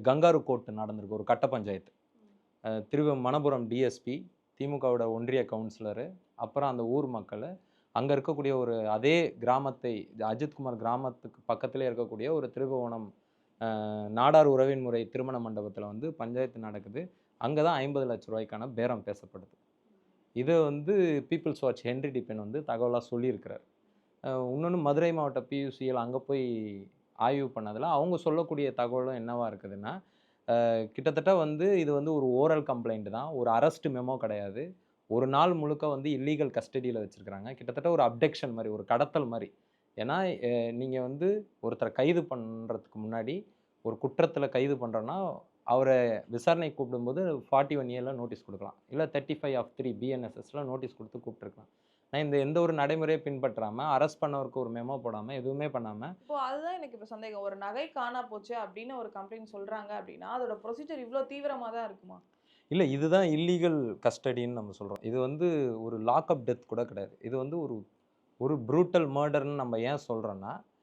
Kangaroo court நடந்திருக்கு ஒரு கட்ட பஞ்சாயத்து. மணப்புரம் டிஎஸ்பி, திமுகவோட ஒன்றிய கவுன்சிலரு, அப்புறம் அந்த ஊர் மக்களு, அங்க இருக்கக்கூடிய ஒரு அதே கிராமத்தை அஜித்குமார் கிராமத்துக்கு பக்கத்திலே இருக்கக்கூடிய ஒரு திருபுவனம் நாடார் உறவின் முறை திருமண மண்டபத்தில வந்து பஞ்சாயத்து நடக்குது. அங்க தான் ரூ. 50,00,000க்கான பேரம் பேசப்படுது. இத வந்து பீப்பிள்ஸ் வாட்ச் ஹென்றி டிபன் வந்து தகவலா சொல்லியிருக்கிறார். இன்னொன்னு மதுரை மாவட்ட பியூசிஎல் அங்க போய் ஆய்வு பண்ணதுல, அவங்க சொல்லக்கூடிய தகவலும் என்னவா இருக்குதுன்னா, கிட்டத்தட்ட வந்து இது வந்து ஒரு ஓரல் கம்ப்ளைண்ட் தான். ஒரு அரெஸ்ட் மெமோ கிடையாது. ஒரு நாள் முழுக்க வந்து இல்லீகல் கஸ்டடியில வச்சிருக்காங்க. கிட்டத்தட்ட ஒரு அப்டக்ஷன் மாரி, ஒரு கடத்தல் மாரி. ஏன்னா, நீங்க வந்து ஒருத்தர கைது பண்றதுக்கு முன்னாடி, ஒரு குற்றத்தில கைது பண்றோம்னா, அவர விசாரணைக்கு கூப்பிடும்போது 41 ஏல நோட்டீஸ் குடுக்கலாம். இல்ல 35 ஆஃப் 3 பிஎன்எஸ்எஸ்ல நோட்டீஸ் குடுத்து கூப்ட்டுருக்கலாம். ஆனா, இந்த எந்த ஒரு நடைமுறையும் பின்பற்றாம, அரெஸ்ட் பண்ணவருக்கு ஒரு மெமோ போடாம, எதுவுமே பண்ணாம இப்போ அதுதான் எனக்கு இப்ப சந்தேகம். ஒரு நகை காணா போச்சு அப்படின்னு ஒரு கம்ப்ளைண்ட் சொல்றாங்க அப்படின்னா, அதோட ப்ரொசீஜர் இவ்ளோ தீவிரமா தான் இருக்குமா? இல்ல இதுதான் இல்லீகல் கஸ்டடின்னு நம்ம சொல்றோம். இது வந்து ஒரு லாக்அப் டெத் கூட கிடையாது. இது வந்து ஒரு ஒரு ப்ரூட்டல் மர்டர்ன்னு நம்ம ஏன் சொல்றோம்னா,